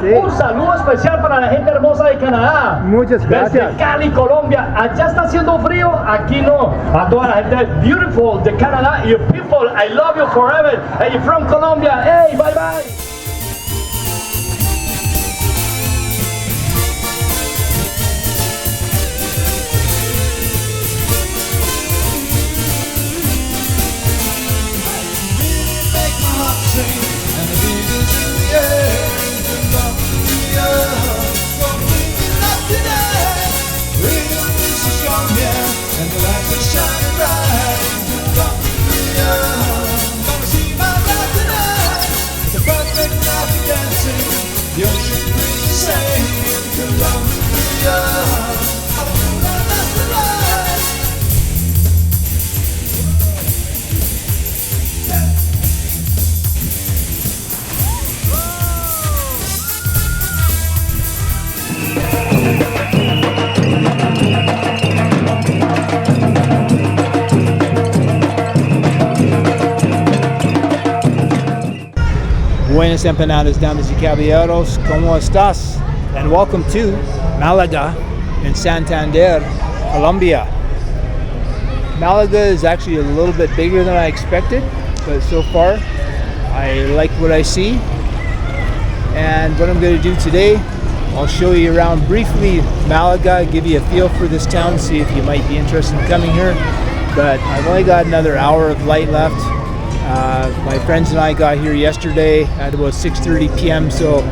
Sí. Un saludo especial para la gente hermosa de Canadá. Muchas gracias. Desde Cali, Colombia. Allá está haciendo frío, aquí no. A toda la gente beautiful de Canadá. You people, I love you forever. Hey, you're from Colombia. Hey, bye bye. Buenas empanadas, damas y caballeros, ¿cómo estás? And welcome to Malaga in Santander, Colombia. Malaga is actually a little bit bigger than I expected, but so far I like what I see. And what I'm going to do today, I'll show you around briefly Malaga, give you a feel for this town, see if you might be interested in coming here. But I've only got another hour of light left. My friends and I got here yesterday at about 6:30 p.m. so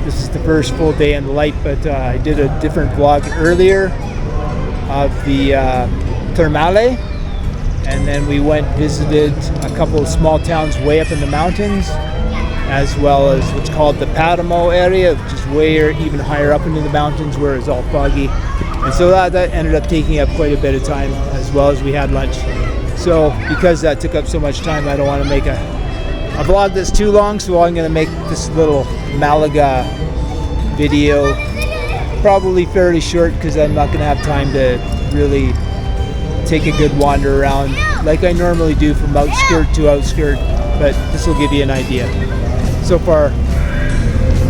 this is the first full day in the light, but I did a different vlog earlier of the Thermale, and then we visited a couple of small towns way up in the mountains, as well as what's called the Paramo area, which is way even higher up into the mountains where it's all foggy. And so that ended up taking up quite a bit of time, as well as we had lunch. So because that took up so much time, I don't want to make a vlog that's too long, so I'm going to make this little Malaga video probably fairly short, because I'm not going to have time to really take a good wander around like I normally do from outskirt to outskirt, but this will give you an idea. So far,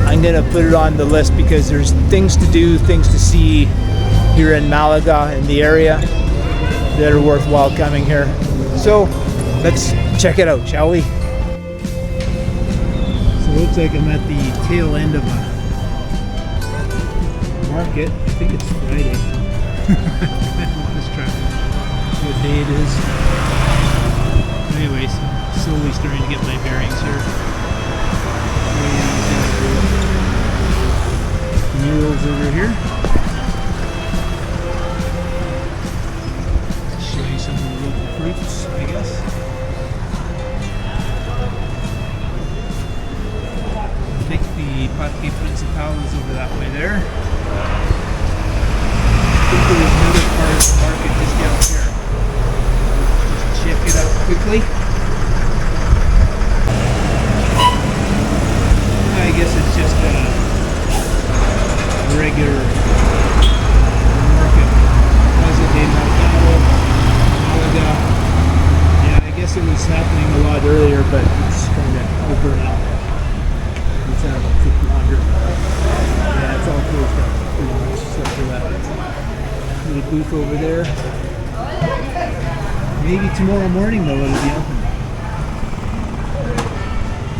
I'm going to put it on the list because there's things to do, things to see here in Malaga, in the area, that are worthwhile coming here. So let's check it out, shall we? So it looks like I'm at the tail end of a market. I think it's Friday. I lost track of what day it is. Anyways, slowly starting to get my bearings here. Mules over here. Show you some of the local fruits, I guess. I think the Parque Principal is over that way there. I think there's another part of the market just down here. Just check it out quickly. I guess it's just a regular market. Plaza de Mercado, Malaga. Yeah, I guess it was happening a lot earlier, but it's kind of over now. Let's have a quick wander. Yeah, it's all closed up pretty much, except for that little booth over there. Maybe tomorrow morning though it'll be open.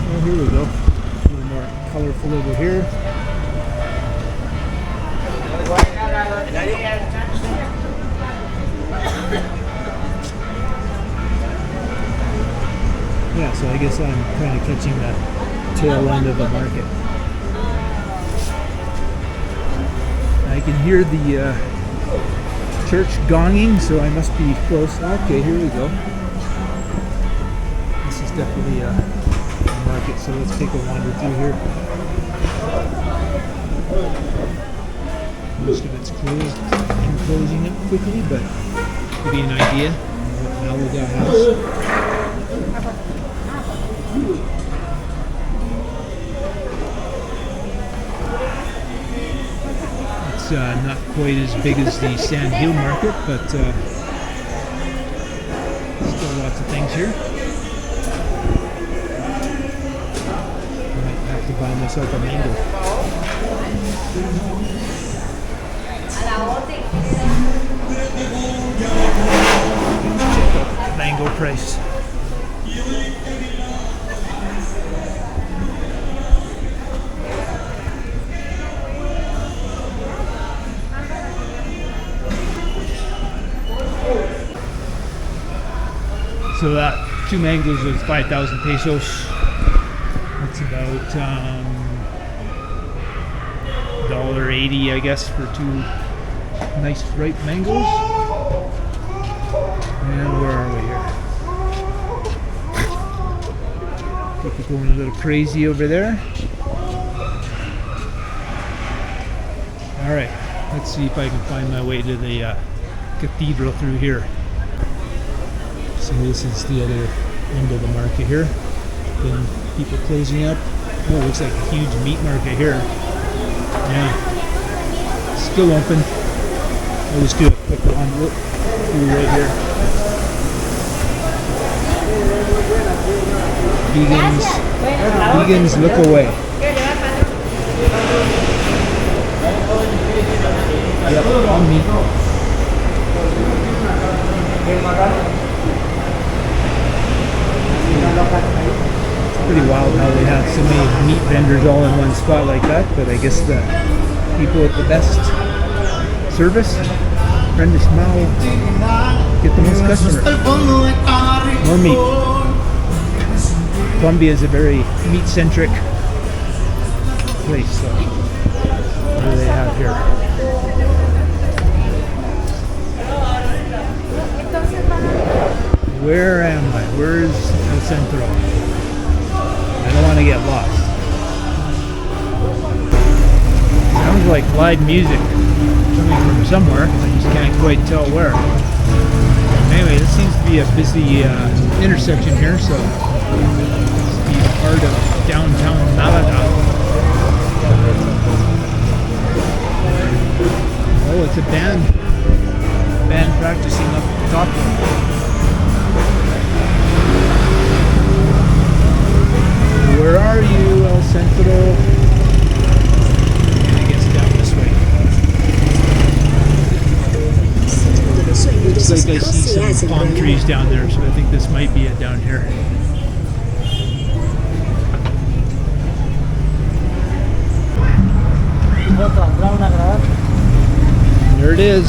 Oh, here we go. A little more colorful over here. Yeah, so I guess I'm kind of catching the tail end of the market. I can hear the church gonging, so I must be close. Okay, here we go. This is definitely a market, so let's take a wander through here. Most of it's closed. I'm closing it quickly, but give you an idea of what Malaga has. It's not quite as big as the Sand Hill Market, but still lots of things here. Might have to buy myself a mango. Check out the mango price. So that 2 mangoes was 5,000 pesos. That's about $1.80, I guess, for 2 nice ripe mangoes. And where are we here? People going a little crazy over there. All right, let's see if I can find my way to the cathedral through here. So this is the other end of the market here. Then people closing up. Oh, it looks like a huge meat market here. Yeah, still open. I'll just do a quick run through right here. Vegans look away. Yep, on me. It's pretty wild how they have so many meat vendors all in one spot like that, but I guess the people with the best service, friendly smile, get the most customers. More meat. Colombia is a very meat-centric place, so what do they have here? Where am I? Where's El Centro? I don't want to get lost. Sounds like live music coming from somewhere. I just can't quite tell where. Anyway, this seems to be a busy intersection here, so it's the heart of downtown Malaga. Oh, it's a band practicing up at the top. Where are you, El Centro? I guess down this way. Looks like I see some palm trees down there, so I think this might be it down here. There it is.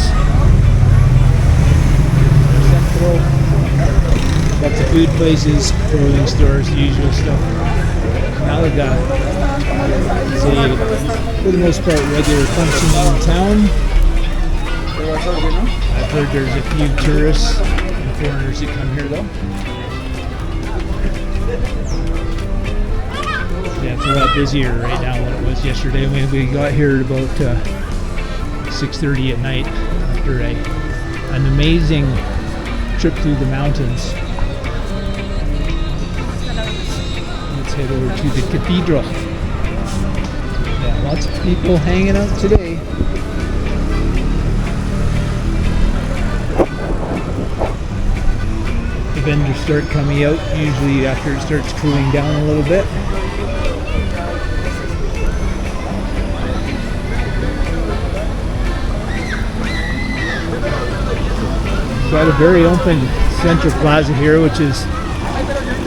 El Centro. Lots of food places, clothing stores, the usual stuff. Malaga is for the most part, regular functioning town. I've heard there's a few tourists and foreigners that come here though. Yeah, it's a lot busier right now than it was yesterday. We got here at about 6:30 at night after an amazing trip through the mountains. Let's head over to the cathedral. Yeah, lots of people hanging out today. The vendors start coming out usually after it starts cooling down a little bit. Got a very open central plaza here, which is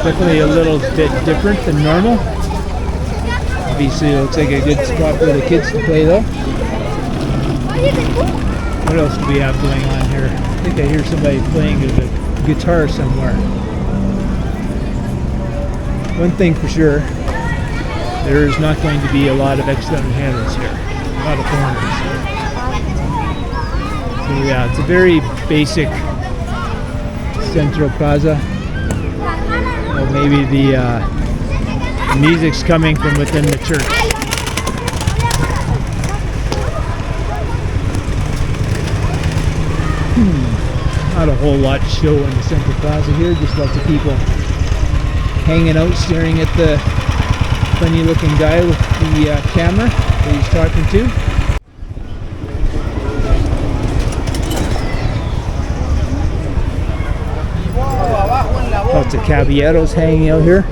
definitely a little bit different than normal. Obviously it looks like a good spot for the kids to play though. What else do we have going on here? I think I hear somebody playing a guitar somewhere. One thing for sure, there is not going to be a lot of extranjeros here. A lot of foreigners. So yeah, it's a very basic Central Plaza. Well, maybe the music's coming from within the church. Not a whole lot to show in the Central Plaza here, just lots of people hanging out, staring at the funny looking guy with the camera that he's talking to. Lots of caballeros hanging out here.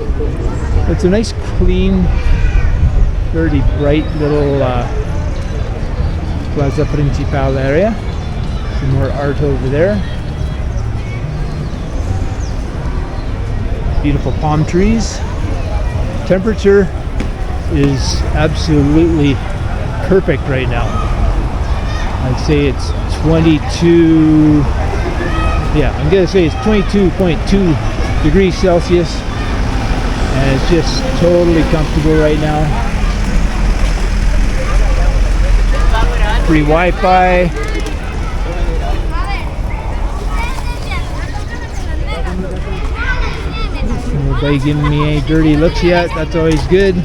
It's a nice clean Very bright little Plaza Principal area. Some more art over there. Beautiful palm trees. Temperature is absolutely perfect right now. I'd say it's 22, yeah, I'm gonna say it's 22.2 degrees Celsius, and it's just totally comfortable right now. Free Wi-Fi. Nobody giving me any dirty looks yet. That's always good.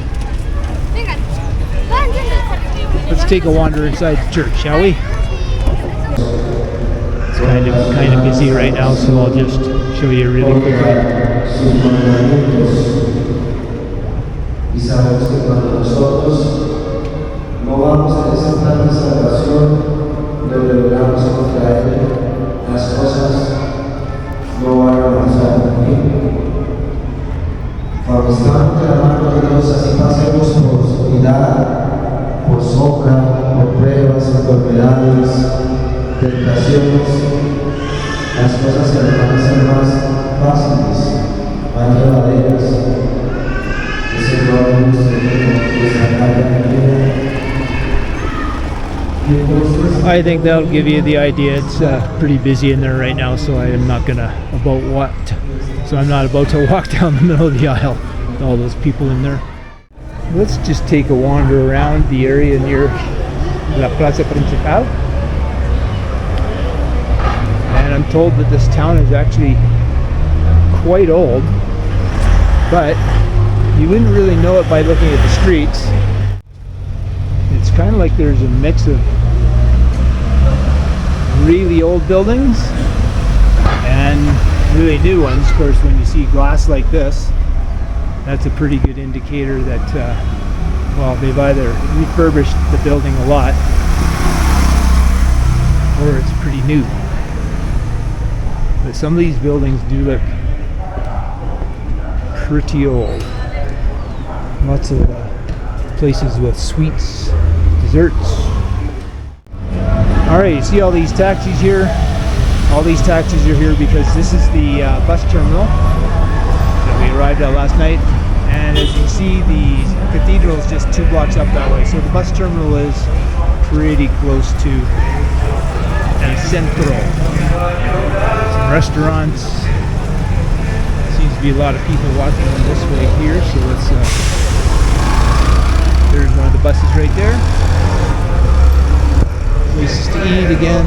Let's take a wander inside the church, shall we? It's kind of busy right now, so I'll just show you really quickly. No vamos a desatar de salvación, le revelamos contra él, las cosas no van a avanzar bien. Cuando estamos clamando a Dios, así pasemos por oscuridad, por sombra, por pruebas, enfermedades, tentaciones, las cosas se van a hacer más fáciles, más llevaderas. I think that'll give you the idea. It's pretty busy in there right now, so I am not gonna I'm not about to walk down the middle of the aisle with all those people in there. Let's just take a wander around the area near La Plaza Principal. And I'm told that this town is actually quite old, but you wouldn't really know it by looking at the streets. It's kind of like there's a mix of really old buildings and really new ones. Of course, when you see glass like this, that's a pretty good indicator that, well, they've either refurbished the building a lot or it's pretty new. But some of these buildings do look pretty old. Lots of places with sweets, desserts. Alright, you see all these taxis here? All these taxis are here because this is the bus terminal that we arrived at last night. And as you see, the cathedral is just 2 blocks up that way. So the bus terminal is pretty close to El Centro. Some restaurants. Seems to be a lot of people walking this way here, so let's there's one of the buses right there. Places to eat again.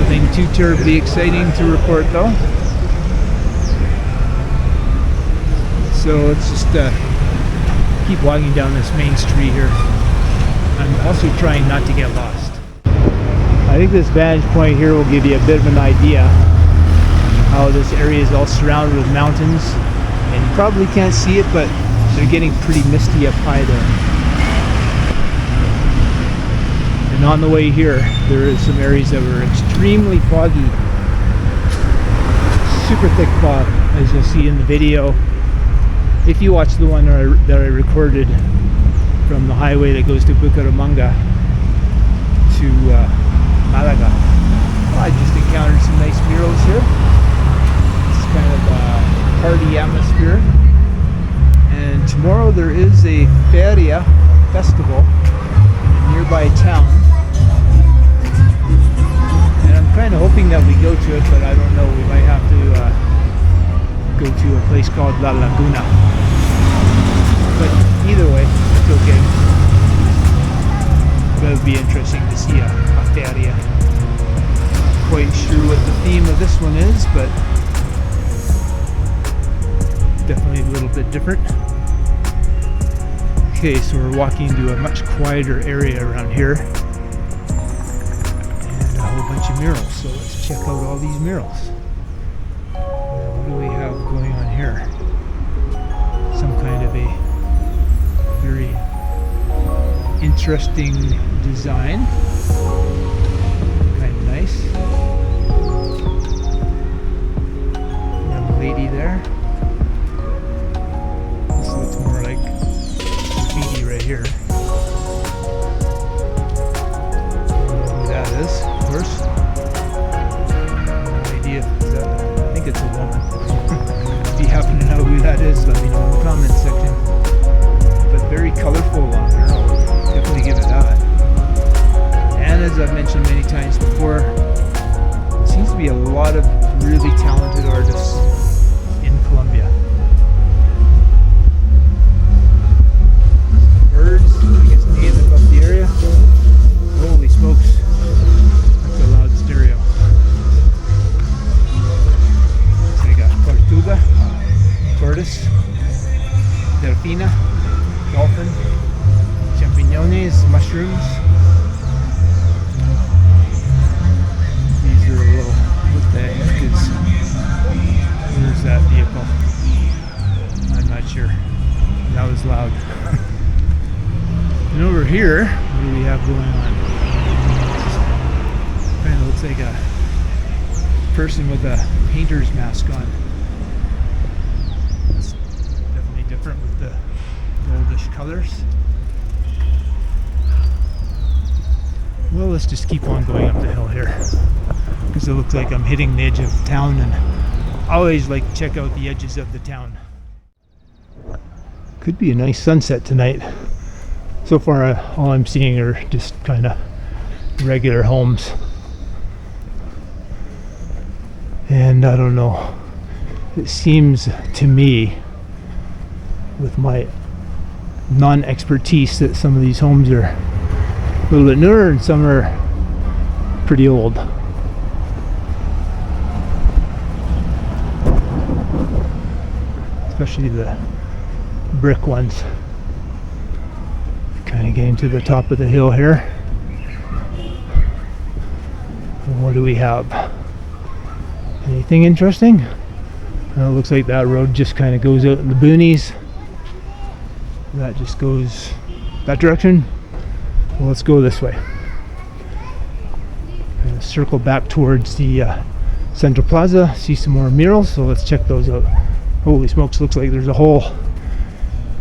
Nothing too terribly exciting to report though. So let's just keep walking down this main street here. I'm also trying not to get lost. I think this vantage point here will give you a bit of an idea how this area is all surrounded with mountains. And you probably can't see it, but they're getting pretty misty up high there. And on the way here, there is some areas that were extremely foggy. Super thick fog, as you'll see in the video. If you watch the one that I recorded from the highway that goes to Bucaramanga to Malaga. I just encountered some nice murals here. It's kind of a party atmosphere. And tomorrow there is a feria, festival, in a nearby town. And I'm kind of hoping that we go to it, but I don't know. We might have to go to a place called La Laguna. But either way, it's okay. But it would be interesting to see a feria. Quite sure what the theme of this one is, but definitely a little bit different. Okay, so we're walking into a much quieter area around here. And a whole bunch of murals, so let's check out all these murals. What do we have going on here? Some kind of a very interesting design. Kind of nice. Young lady there. This looks more like here. Who that is, of course. No idea if it's that. I think it's a woman. If you happen to know who that is, let me know in the comments section. But very colorful on here. I'll definitely give it that. And as I've mentioned many times before, there seems to be a lot of really talented artists in Colombia. Birds, I guess native up the area. Holy smokes, that's a loud stereo. So we got Tortuga, Tortoise, Delfina, Dolphin, Champiñones, mushrooms. These are a little, what the heck is, where's that vehicle? I'm not sure. That was loud. And over here, what do we have going on? Kind of looks like a person with a painter's mask on. It's definitely different with the goldish colors. Well, let's just keep on going up the hill here, because it looks like I'm hitting the edge of town, and I always like to check out the edges of the town. Could be a nice sunset tonight. So far, all I'm seeing are just kind of regular homes. And I don't know, it seems to me, with my non-expertise, that some of these homes are a little bit newer and some are pretty old. Especially the brick ones. Kind of getting to the top of the hill here. And what do we have? Anything interesting? It looks like that road just kind of goes out in the boonies. That just goes that direction. Well, let's go this way. And circle back towards the Central Plaza, see some more murals, so let's check those out. Holy smokes, looks like there's a whole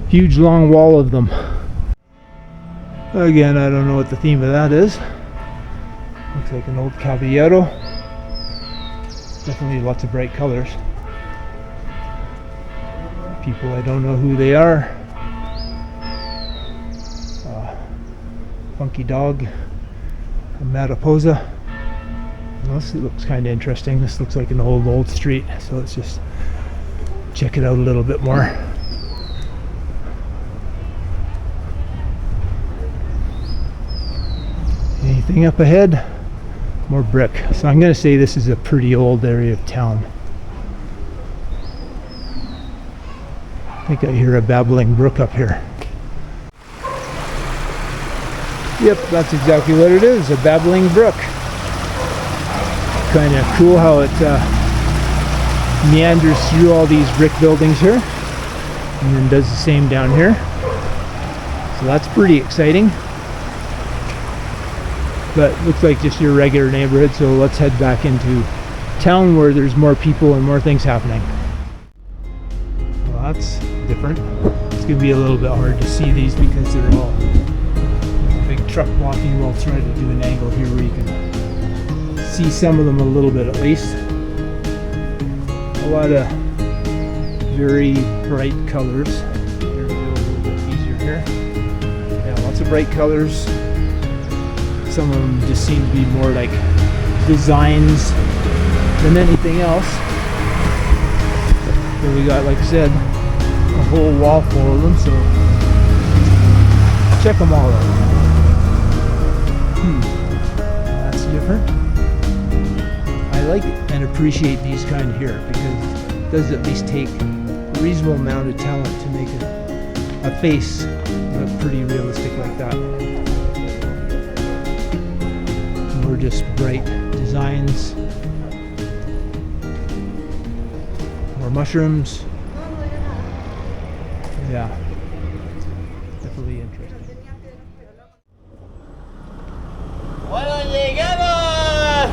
huge long wall of them. Again, I don't know what the theme of that is. Looks like an old caballero. Definitely lots of bright colors. People, I don't know who they are. Funky dog. A mariposa. Well, this looks kind of interesting. This looks like an old street. So let's just check it out a little bit more. Anything up ahead? More brick. So I'm going to say this is a pretty old area of town. I think I hear a babbling brook up here. Yep, that's exactly what it is, a babbling brook. Kind of cool how it meanders through all these brick buildings here and then does the same down here. So that's pretty exciting. But looks like just your regular neighborhood, so let's head back into town where there's more people and more things happening. Well, that's different. It's going to be a little bit hard to see these because they're all big truck blocking. We'll try to do an angle here where you can see some of them a little bit at least. A lot of very bright colors. Here we go, a little bit easier here. Yeah, lots of bright colors. Some of them just seem to be more like designs than anything else. Here we got, like I said, a whole wall full of them, so check them all out. That's different. I like and appreciate these kind here because it does at least take a reasonable amount of talent to make a face look pretty realistic like that. Or just bright designs. More mushrooms. Yeah, definitely interesting. ¡Bueno, llegamos!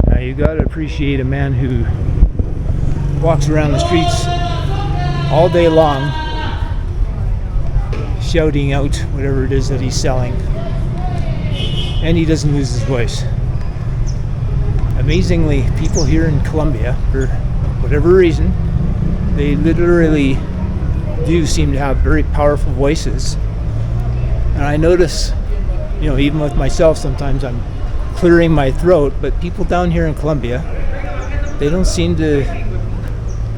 Now you gotta appreciate a man who walks around the streets all day long shouting out whatever it is that he's selling, and he doesn't lose his voice. Amazingly, people here in Colombia, for whatever reason, they literally do seem to have very powerful voices. And I notice, even with myself, sometimes I'm clearing my throat, but people down here in Colombia, they don't seem to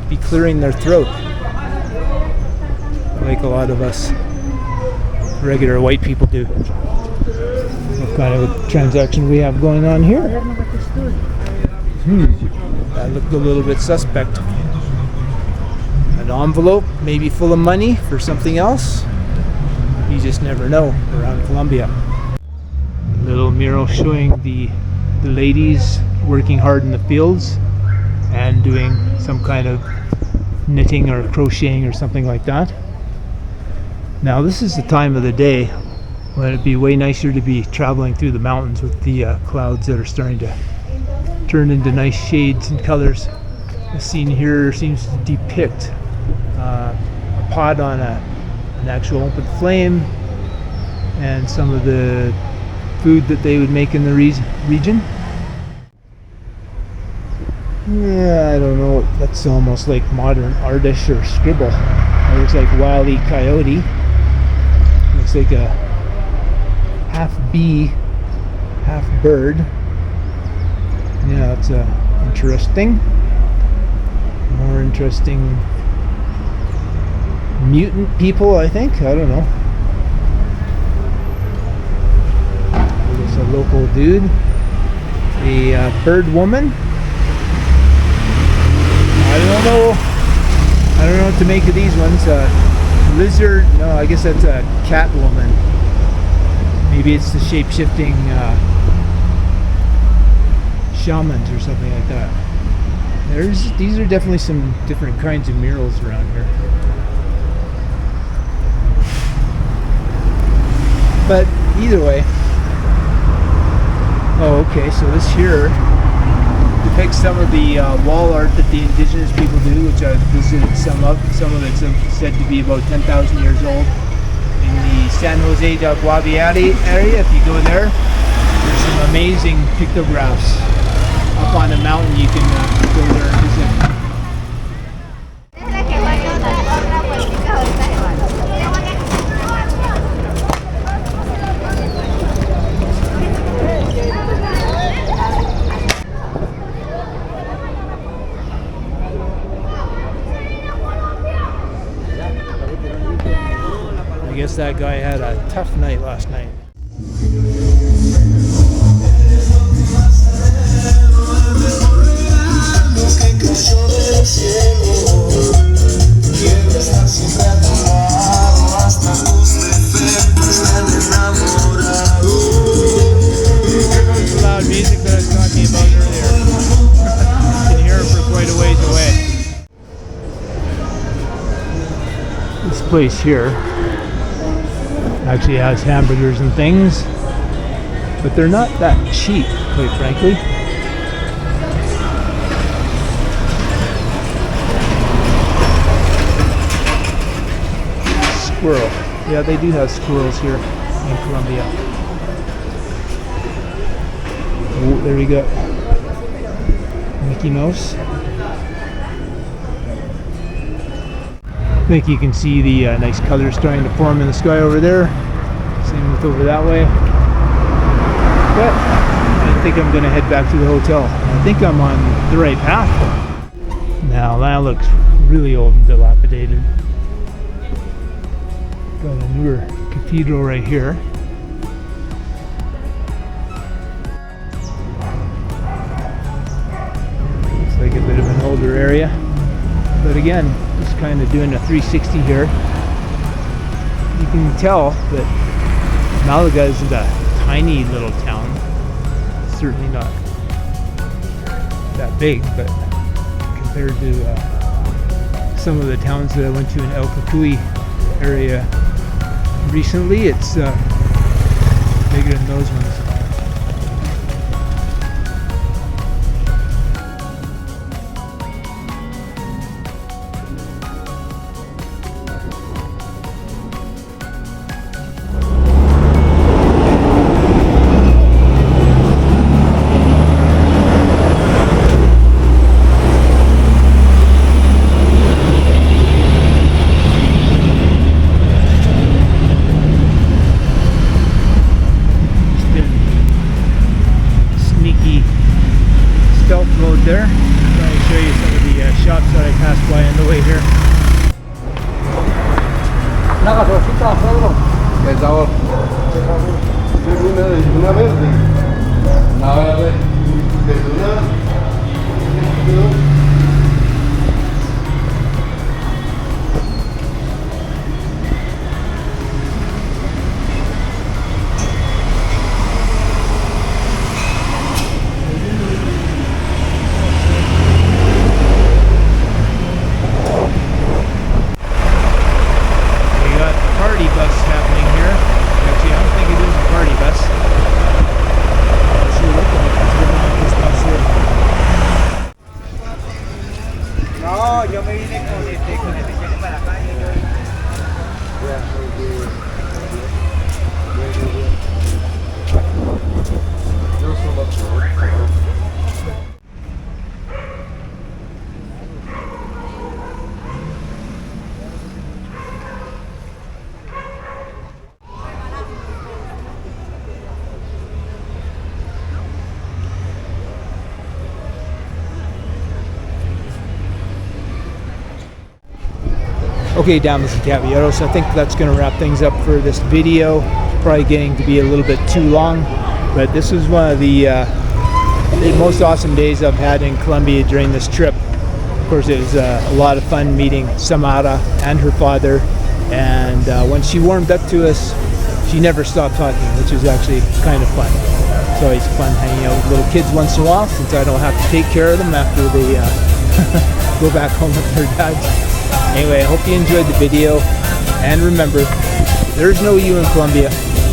be clearing their throat like a lot of us regular white people do. What kind of a transaction we have going on here? That looked a little bit suspect. An envelope, maybe full of money for something else. You just never know around Colombia. Little mural showing the ladies working hard in the fields and doing some kind of knitting or crocheting or something like that. Now this is the time of the day when it'd be way nicer to be traveling through the mountains with the clouds that are starting to turn into nice shades and colors. The scene here seems to depict a pot on an actual open flame and some of the food that they would make in the region. Yeah, I don't know. That's almost like modern artish or scribble. It looks like Wile E. Coyote. Looks like a half bee, half bird. Yeah, that's interesting. More interesting mutant people, I think. I don't know. There's a local dude. A bird woman. I don't know what to make of these ones. Lizard, no, I guess that's a cat woman. Maybe it's the shape-shifting shamans or something like that. These are definitely some different kinds of murals around here. But either way. Oh, okay, so this here depicts some of the wall art that the indigenous people do, which I've visited some of. Some of it's said to be about 10,000 years old. In the San Jose del Guaviare area, if you go there, there's some amazing pictographs up on a mountain. You can go there and visit. I guess that guy had a tough night last night. The loud music that I was talking about earlier. You can hear it for quite a ways away. This place here actually has hamburgers and things, but they're not that cheap, quite frankly. Squirrel. Yeah, they do have squirrels here in Colombia. Oh, there we go. Mickey Mouse. I think you can see the nice colors starting to form in the sky over there. Same with over that way. But I think I'm going to head back to the hotel. I think I'm on the right path. Now that looks really old and dilapidated. Got a newer cathedral right here. Looks like a bit of an older area. But again, just kind of doing a 360 here. You can tell that Malaga isn't a tiny little town. It's certainly not that big, but compared to some of the towns that I went to in El Cocuy area recently, it's bigger than those ones. there. Trying to show you some of the shops that I passed by on the way here. El sabor. Una verde. Una verde. Okay, damas and caballeros, I think that's going to wrap things up for this video. Probably getting to be a little bit too long, but this was one of the most awesome days I've had in Colombia during this trip. Of course, it was a lot of fun meeting Samara and her father, and when she warmed up to us, she never stopped talking, which was actually kind of fun. It's always fun hanging out with little kids once in a while, since I don't have to take care of them after they go back home with their dads. Anyway, I hope you enjoyed the video, and remember, there's no you in Colombia,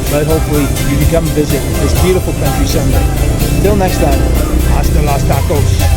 but hopefully you can come visit this beautiful country someday. Until next time, hasta los tacos.